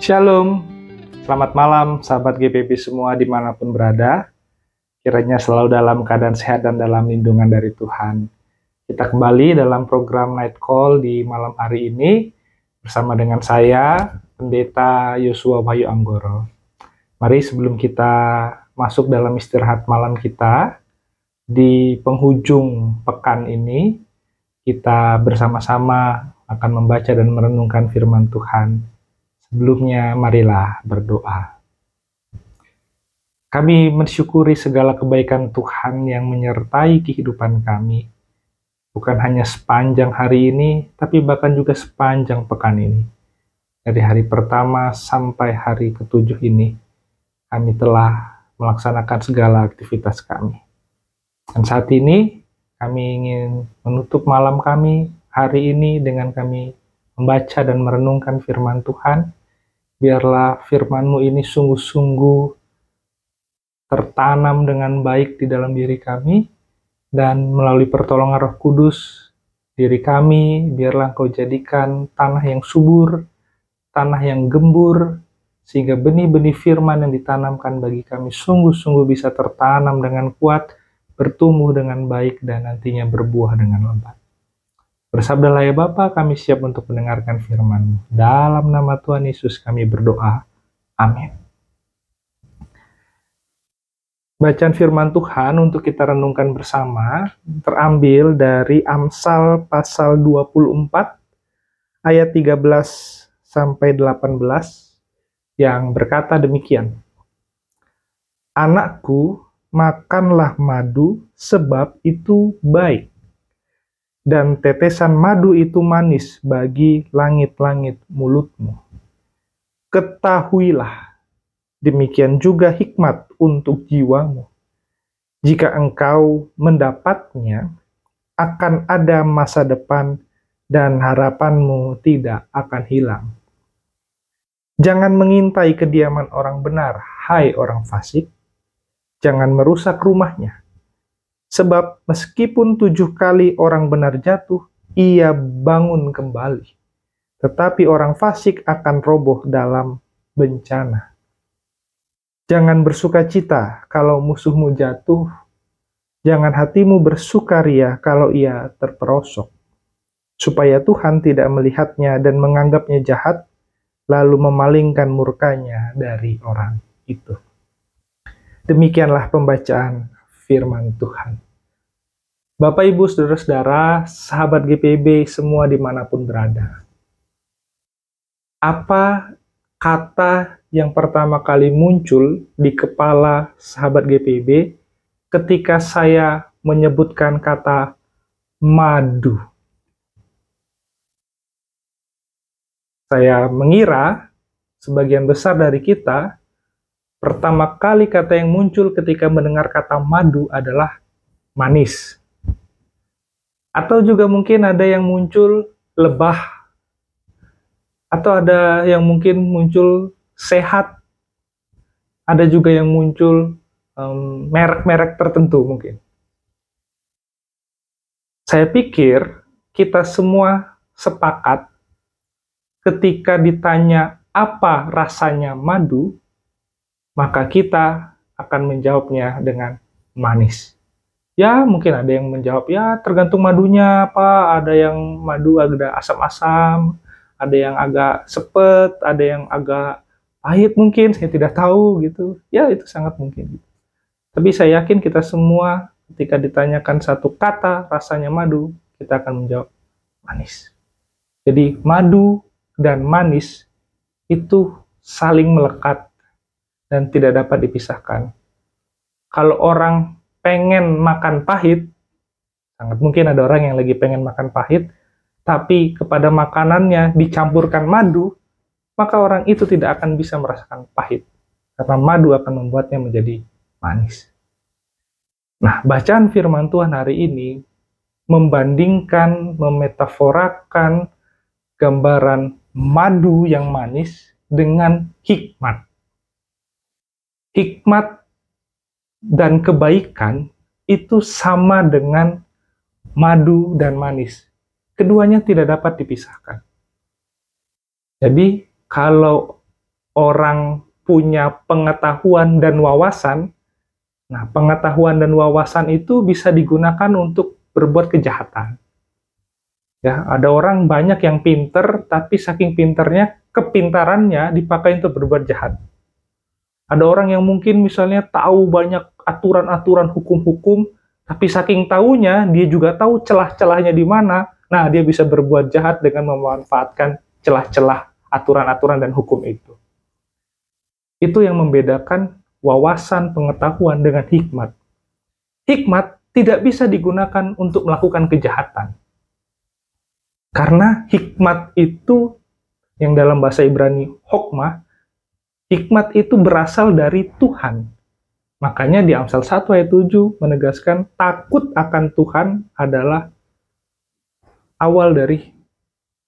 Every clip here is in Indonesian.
Shalom, selamat malam sahabat GPB semua dimanapun berada. Kiranya selalu dalam keadaan sehat dan dalam lindungan dari Tuhan. Kita kembali dalam program Night Call di malam hari ini bersama dengan saya, Pendeta Yosua Bayu Anggoro. Mari sebelum kita masuk dalam istirahat malam kita, di penghujung pekan ini, kita bersama-sama akan membaca dan merenungkan firman Tuhan. Sebelumnya, marilah berdoa. Kami mensyukuri segala kebaikan Tuhan yang menyertai kehidupan kami. Bukan hanya sepanjang hari ini, tapi bahkan juga sepanjang pekan ini. Dari hari pertama sampai hari ke-7 ini, kami telah melaksanakan segala aktivitas kami. Dan saat ini, kami ingin menutup malam kami hari ini dengan kami membaca dan merenungkan firman Tuhan. Biarlah firman-Mu ini sungguh-sungguh tertanam dengan baik di dalam diri kami, dan melalui pertolongan Roh Kudus, diri kami, biarlah Engkau jadikan tanah yang subur, tanah yang gembur, sehingga benih-benih firman yang ditanamkan bagi kami sungguh-sungguh bisa tertanam dengan kuat, bertumbuh dengan baik, dan nantinya berbuah dengan lebat. Bersabdalah ya Bapa, kami siap untuk mendengarkan firman-Mu. Dalam nama Tuhan Yesus kami berdoa. Amin. Bacaan firman Tuhan untuk kita renungkan bersama terambil dari Amsal pasal 24 ayat 13 sampai 18 yang berkata demikian. Anakku, makanlah madu sebab itu baik, dan tetesan madu itu manis bagi langit-langit mulutmu. Ketahuilah, demikian juga hikmat untuk jiwamu. Jika engkau mendapatnya, akan ada masa depan dan harapanmu tidak akan hilang. Jangan mengintai kediaman orang benar, hai orang fasik. Jangan merusak rumahnya. Sebab meskipun 7 kali orang benar jatuh, ia bangun kembali. Tetapi orang fasik akan roboh dalam bencana. Jangan bersukacita kalau musuhmu jatuh. Jangan hatimu bersukaria kalau ia terperosok. Supaya Tuhan tidak melihatnya dan menganggapnya jahat, lalu memalingkan murkanya dari orang itu. Demikianlah pembacaan firman Tuhan. Bapak, Ibu, Saudara-saudara, sahabat GPB semua dimanapun berada. Apa kata yang pertama kali muncul di kepala sahabat GPB ketika saya menyebutkan kata madu? Saya mengira sebagian besar dari kita pertama kali kata yang muncul ketika mendengar kata madu adalah manis. Atau juga mungkin ada yang muncul lebah. Atau ada yang mungkin muncul sehat. Ada juga yang muncul merek-merek tertentu mungkin. Saya pikir kita semua sepakat ketika ditanya apa rasanya madu, maka kita akan menjawabnya dengan manis. Ya, mungkin ada yang menjawab, ya tergantung madunya apa, ada yang madu agak asam-asam, ada yang agak sepet, ada yang agak pahit mungkin, saya tidak tahu gitu. Ya, itu sangat mungkin. Tapi saya yakin kita semua ketika ditanyakan satu kata rasanya madu, kita akan menjawab manis. Jadi madu dan manis itu saling melekat dan tidak dapat dipisahkan. Kalau orang pengen makan pahit, sangat mungkin ada orang yang lagi pengen makan pahit, tapi kepada makanannya dicampurkan madu, maka orang itu tidak akan bisa merasakan pahit, karena madu akan membuatnya menjadi manis. Nah, bacaan firman Tuhan hari ini membandingkan, memetaforakan gambaran madu yang manis dengan hikmat. Hikmat dan kebaikan itu sama dengan madu dan manis. Keduanya tidak dapat dipisahkan. Jadi, kalau orang punya pengetahuan dan wawasan, nah pengetahuan dan wawasan itu bisa digunakan untuk berbuat kejahatan. Ya, ada orang banyak yang pinter, tapi saking pinternya, kepintarannya dipakai untuk berbuat jahat. Ada orang yang mungkin misalnya tahu banyak aturan-aturan hukum-hukum, tapi saking tahunya, dia juga tahu celah-celahnya di mana. Nah, dia bisa berbuat jahat dengan memanfaatkan celah-celah aturan-aturan dan hukum itu. Itu yang membedakan wawasan pengetahuan dengan hikmat. Hikmat tidak bisa digunakan untuk melakukan kejahatan. Karena hikmat itu, yang dalam bahasa Ibrani hokmah, hikmat itu berasal dari Tuhan. Makanya di Amsal 1 ayat 7 menegaskan takut akan Tuhan adalah awal dari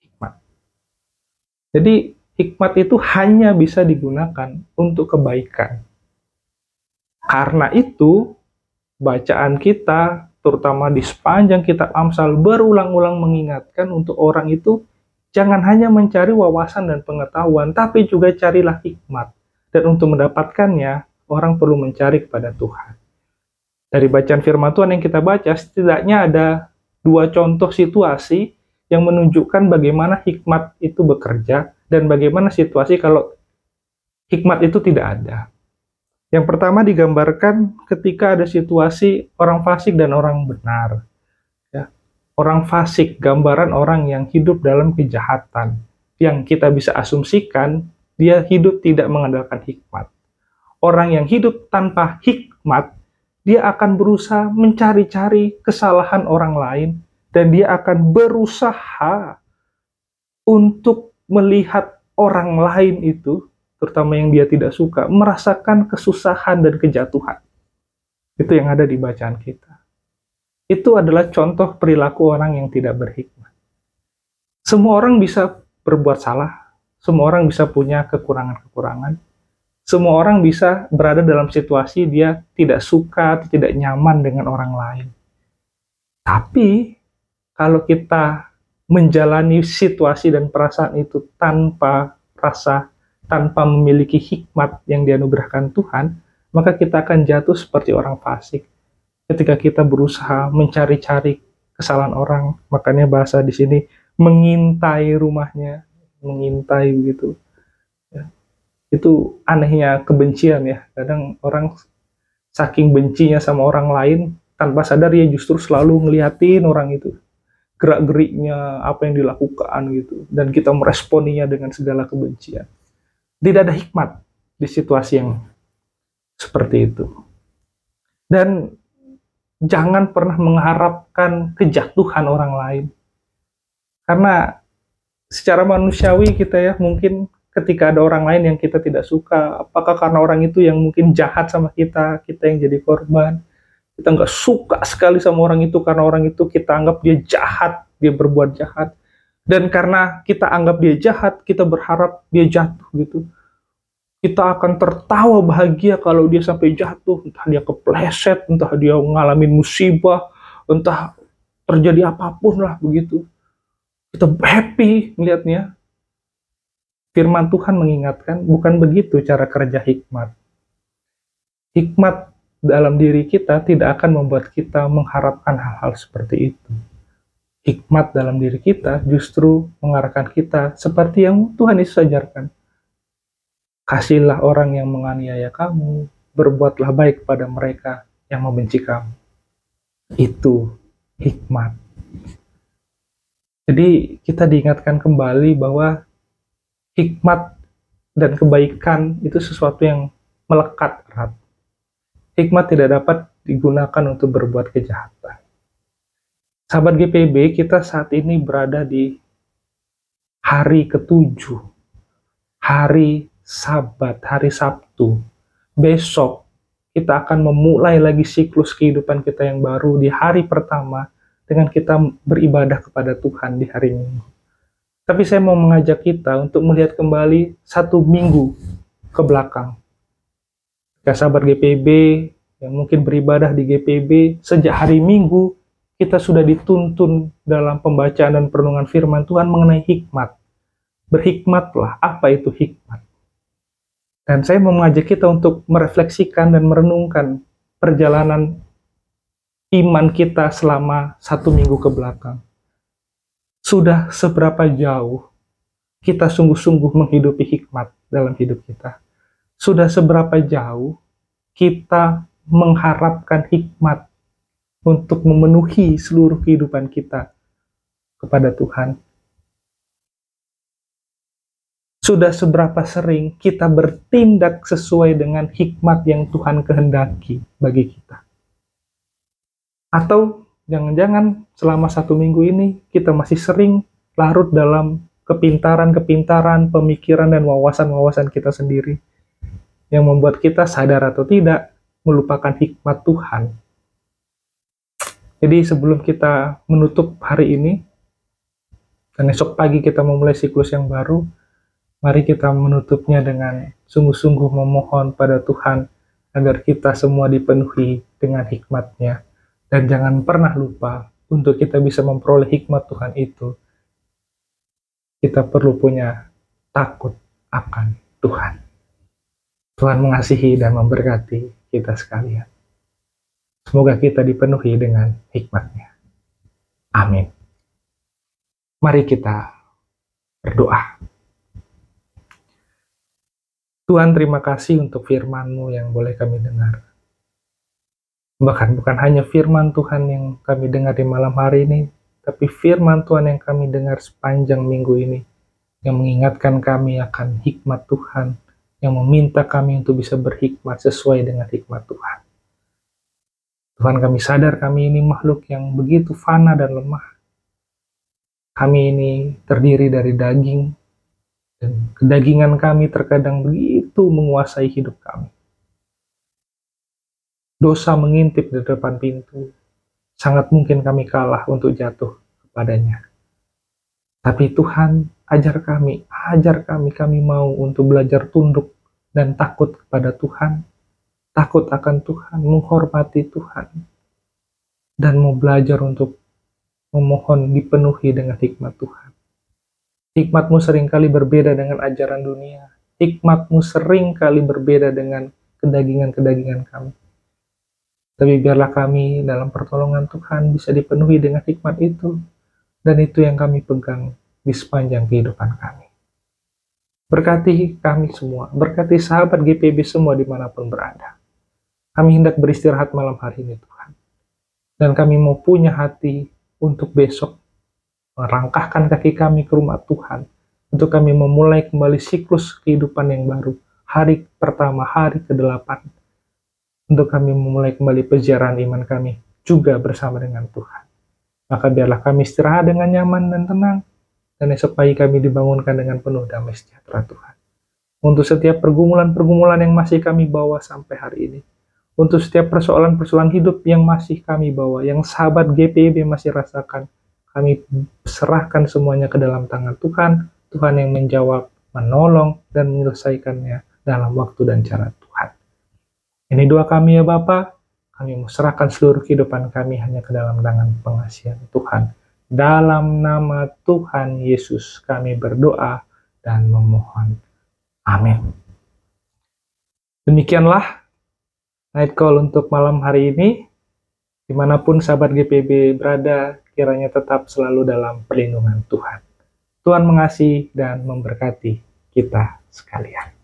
hikmat. Jadi hikmat itu hanya bisa digunakan untuk kebaikan. Karena itu, bacaan kita, terutama di sepanjang kitab Amsal, berulang-ulang mengingatkan untuk orang itu jangan hanya mencari wawasan dan pengetahuan, tapi juga carilah hikmat. Dan untuk mendapatkannya, orang perlu mencari kepada Tuhan. Dari bacaan firman Tuhan yang kita baca, setidaknya ada 2 contoh situasi yang menunjukkan bagaimana hikmat itu bekerja, dan bagaimana situasi kalau hikmat itu tidak ada. Yang pertama digambarkan ketika ada situasi orang fasik dan orang benar. Ya. Orang fasik, gambaran orang yang hidup dalam kejahatan, yang kita bisa asumsikan dia hidup tidak mengandalkan hikmat. Orang yang hidup tanpa hikmat, dia akan berusaha mencari-cari kesalahan orang lain, dan dia akan berusaha untuk melihat orang lain itu, terutama yang dia tidak suka, merasakan kesusahan dan kejatuhan. Itu yang ada di bacaan kita. Itu adalah contoh perilaku orang yang tidak berhikmat. Semua orang bisa berbuat salah, semua orang bisa punya kekurangan-kekurangan, semua orang bisa berada dalam situasi dia tidak suka, tidak nyaman dengan orang lain. Tapi, kalau kita menjalani situasi dan perasaan itu tanpa rasa, tanpa memiliki hikmat yang dianugerahkan Tuhan, maka kita akan jatuh seperti orang fasik. Ketika kita berusaha mencari-cari kesalahan orang, makanya bahasa di sini mengintai rumahnya, mengintai begitu. Ya. Itu anehnya kebencian ya. Kadang orang saking bencinya sama orang lain, tanpa sadar dia justru selalu ngeliatin orang itu, gerak-geriknya, apa yang dilakukan gitu, dan kita meresponinya dengan segala kebencian. Tidak ada hikmat di situasi yang seperti itu. Dan jangan pernah mengharapkan kejatuhan orang lain. Karena secara manusiawi kita ya, mungkin ketika ada orang lain yang kita tidak suka, apakah karena orang itu yang mungkin jahat sama kita, kita yang jadi korban. Kita nggak suka sekali sama orang itu karena orang itu kita anggap dia jahat, dia berbuat jahat. Dan karena kita anggap dia jahat, kita berharap dia jatuh gitu. Kita akan tertawa bahagia kalau dia sampai jatuh, entah dia kepleset, entah dia ngalamin musibah, entah terjadi apapun lah begitu. Kita happy melihatnya. Firman Tuhan mengingatkan, bukan begitu cara kerja hikmat. Hikmat dalam diri kita tidak akan membuat kita mengharapkan hal-hal seperti itu. Hikmat dalam diri kita justru mengarahkan kita seperti yang Tuhan Yesus ajarkan. Kasihilah orang yang menganiaya kamu, berbuatlah baik pada mereka yang membenci kamu. Itu hikmat. Jadi kita diingatkan kembali bahwa hikmat dan kebaikan itu sesuatu yang melekat erat. Hikmat tidak dapat digunakan untuk berbuat kejahatan. Sahabat GPB, kita saat ini berada di hari ke-7, hari Sabat, hari Sabtu. Besok kita akan memulai lagi siklus kehidupan kita yang baru di hari pertama dengan kita beribadah kepada Tuhan di hari Minggu. Tapi saya mau mengajak kita untuk melihat kembali 1 minggu ke belakang. Ya, sahabat GPB yang mungkin beribadah di GPB, sejak hari Minggu kita sudah dituntun dalam pembacaan dan perenungan firman Tuhan mengenai hikmat. Berhikmatlah. Apa itu hikmat? Dan saya mau mengajak kita untuk merefleksikan dan merenungkan perjalanan iman kita selama 1 minggu ke belakang. Sudah seberapa jauh kita sungguh-sungguh menghidupi hikmat dalam hidup kita? Sudah seberapa jauh kita mengharapkan hikmat untuk memenuhi seluruh kehidupan kita kepada Tuhan? Sudah seberapa sering kita bertindak sesuai dengan hikmat yang Tuhan kehendaki bagi kita? Atau jangan-jangan selama 1 minggu ini kita masih sering larut dalam kepintaran-kepintaran, pemikiran dan wawasan-wawasan kita sendiri yang membuat kita sadar atau tidak melupakan hikmat Tuhan. Jadi sebelum kita menutup hari ini dan esok pagi kita memulai siklus yang baru, mari kita menutupnya dengan sungguh-sungguh memohon pada Tuhan agar kita semua dipenuhi dengan hikmat-Nya. Dan jangan pernah lupa, untuk kita bisa memperoleh hikmat Tuhan itu, kita perlu punya takut akan Tuhan. Tuhan mengasihi dan memberkati kita sekalian. Semoga kita dipenuhi dengan hikmat-Nya. Amin. Mari kita berdoa. Tuhan, terima kasih untuk firman-Mu yang boleh kami dengar. Bahkan bukan hanya firman Tuhan yang kami dengar di malam hari ini, tapi firman Tuhan yang kami dengar sepanjang minggu ini, yang mengingatkan kami akan hikmat Tuhan, yang meminta kami untuk bisa berhikmat sesuai dengan hikmat Tuhan. Tuhan, kami sadar kami ini makhluk yang begitu fana dan lemah. Kami ini terdiri dari daging, dan kedagingan kami terkadang begitu menguasai hidup kami. Dosa mengintip di depan pintu, sangat mungkin kami kalah untuk jatuh kepadanya. Tapi Tuhan, ajar kami mau untuk belajar tunduk dan takut kepada Tuhan, takut akan Tuhan, menghormati Tuhan, dan mau belajar untuk memohon dipenuhi dengan hikmat Tuhan. Hikmat-Mu seringkali berbeda dengan ajaran dunia. Hikmat-Mu seringkali berbeda dengan kedagingan-kedagingan kami. Tapi biarlah kami dalam pertolongan Tuhan bisa dipenuhi dengan hikmat itu, dan itu yang kami pegang di sepanjang kehidupan kami. Berkati kami semua, berkati sahabat GPB semua dimanapun berada. Kami hendak beristirahat malam hari ini Tuhan. Dan kami mau punya hati untuk besok merangkahkan kaki kami ke rumah Tuhan, untuk kami memulai kembali siklus kehidupan yang baru, hari pertama, hari ke-8, untuk kami memulai kembali perjalanan iman kami, juga bersama dengan Tuhan. Maka biarlah kami istirahat dengan nyaman dan tenang, dan esok pagi kami dibangunkan dengan penuh damai sejahtera Tuhan. Untuk setiap pergumulan-pergumulan yang masih kami bawa sampai hari ini, untuk setiap persoalan-persoalan hidup yang masih kami bawa, yang sahabat GPB masih rasakan, kami serahkan semuanya ke dalam tangan Tuhan, Tuhan yang menjawab, menolong, dan menyelesaikannya dalam waktu dan cara Tuhan. Ini doa kami ya Bapa, kami serahkan seluruh kehidupan kami hanya ke dalam tangan pengasihan Tuhan. Dalam nama Tuhan Yesus kami berdoa dan memohon. Amin. Demikianlah Night Call untuk malam hari ini. Dimanapun sahabat GPB berada, kiranya tetap selalu dalam perlindungan Tuhan. Tuhan mengasihi dan memberkati kita sekalian.